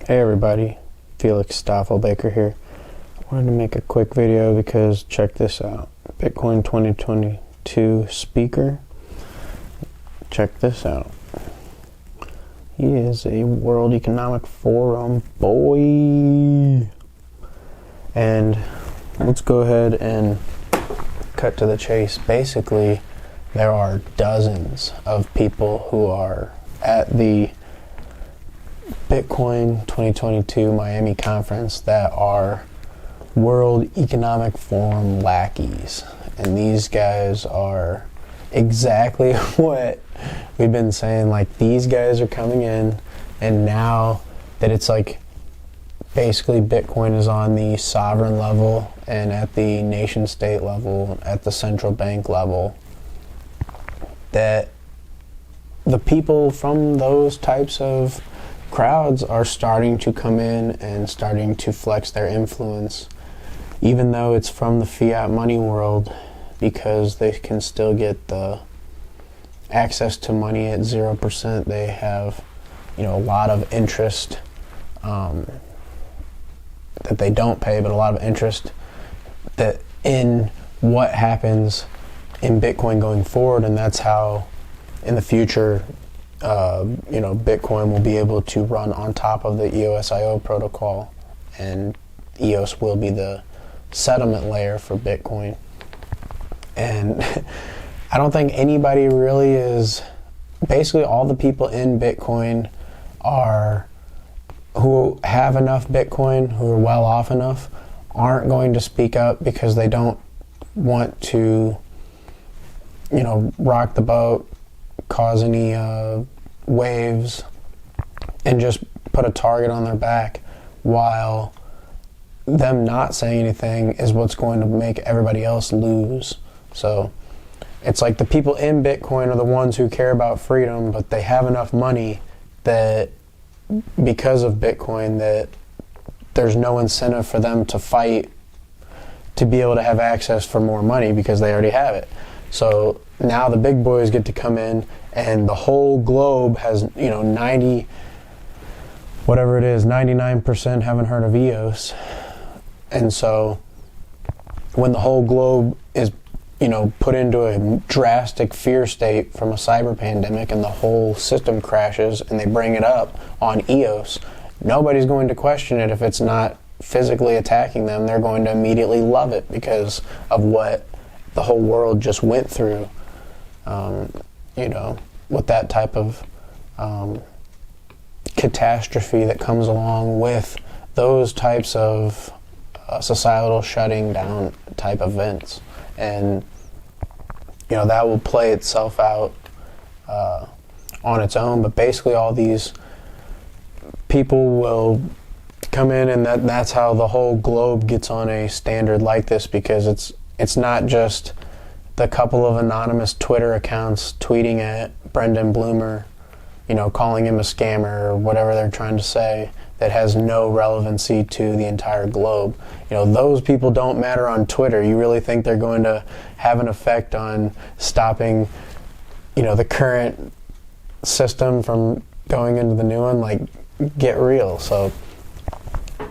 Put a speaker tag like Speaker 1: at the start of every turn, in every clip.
Speaker 1: Hey everybody, Felix Staffelbaker here. I wanted to make a quick video because check this out. Bitcoin 2022 speaker. Check this out. He is a World Economic Forum boy. And let's go ahead and cut to the chase. Basically, there are dozens of people who are at the Bitcoin 2022 Miami conference that are World Economic Forum lackies. And these guys are exactly what we've been saying. Like, these guys are coming in, and now that it's like basically Bitcoin is on the sovereign level and at the nation state level, at the central bank level, that the people from those types of crowds are starting to come in and starting to flex their influence, even though it's from the fiat money world, because they can still get the access to money at 0%. They have, a lot of interest that they don't pay, but a lot of interest that in what happens in Bitcoin going forward, and that's how in the future Bitcoin will be able to run on top of the EOS-IO protocol, and EOS will be the settlement layer for Bitcoin. And I don't think anybody really is, basically all the people in Bitcoin who have enough Bitcoin, who are well off enough, aren't going to speak up because they don't want to, rock the boat, cause any waves, and just put a target on their back, while them not saying anything is what's going to make everybody else lose. So it's like the people in Bitcoin are the ones who care about freedom, but they have enough money that because of Bitcoin that there's no incentive for them to fight to be able to have access for more money because they already have it. So now the big boys get to come in, and the whole globe has, 99% haven't heard of EOS. And so when the whole globe is, put into a drastic fear state from a cyber pandemic, and the whole system crashes and they bring it up on EOS, nobody's going to question it if it's not physically attacking them. They're going to immediately love it because of what the whole world just went through, with that type of catastrophe that comes along with those types of societal shutting down type events. And, that will play itself out on its own. But basically all these people will come in, and that's how the whole globe gets on a standard like this, because it's not just the couple of anonymous Twitter accounts tweeting at Brendan Bloomer, calling him a scammer or whatever they're trying to say, that has no relevancy to the entire globe. Those people don't matter on Twitter. You really think they're going to have an effect on stopping, the current system from going into the new one? Like, get real. So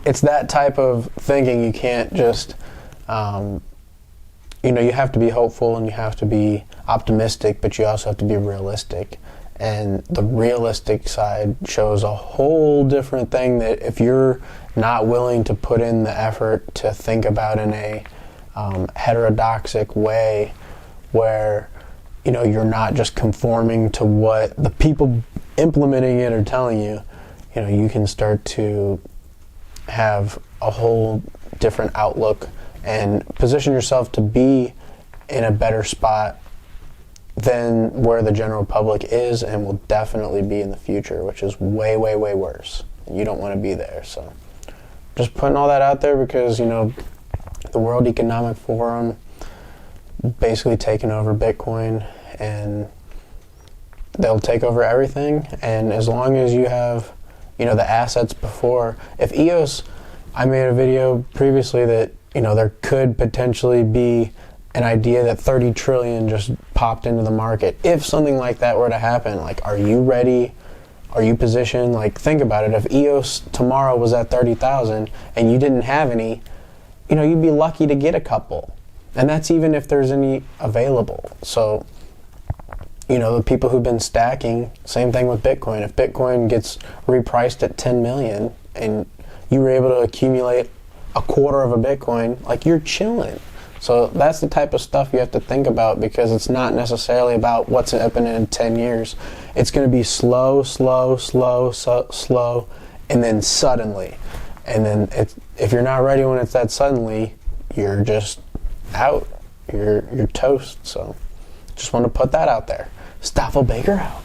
Speaker 1: it's that type of thinking. You can't just, you have to be hopeful and you have to be optimistic, but you also have to be realistic. And the realistic side shows a whole different thing, that if you're not willing to put in the effort to think about in a heterodoxic way, where you're not just conforming to what the people implementing it are telling you, you can start to have a whole different outlook and position yourself to be in a better spot than where the general public is and will definitely be in the future, which is way, way, way worse. You don't want to be there. So just putting all that out there because, the World Economic Forum basically taking over Bitcoin, and they'll take over everything. And as long as you have, the assets before, if EOS, I made a video previously that, there could potentially be an idea that 30 trillion just popped into the market. If something like that were to happen, like, are you ready Are you positioned, like, think about it, if EOS tomorrow was at 30,000 and you didn't have any, you'd be lucky to get a couple. And that's even if there's any available. So, the people who've been stacking, same thing with Bitcoin. If Bitcoin gets repriced at 10 million and you were able to accumulate a quarter of a Bitcoin, like, you're chilling. So that's the type of stuff you have to think about, because it's not necessarily about what's happening in 10 years. It's going to be slow, and then suddenly. And then if you're not ready when it's that suddenly, you're just out. You're toast. So just want to put that out there. Stoffel Baker out.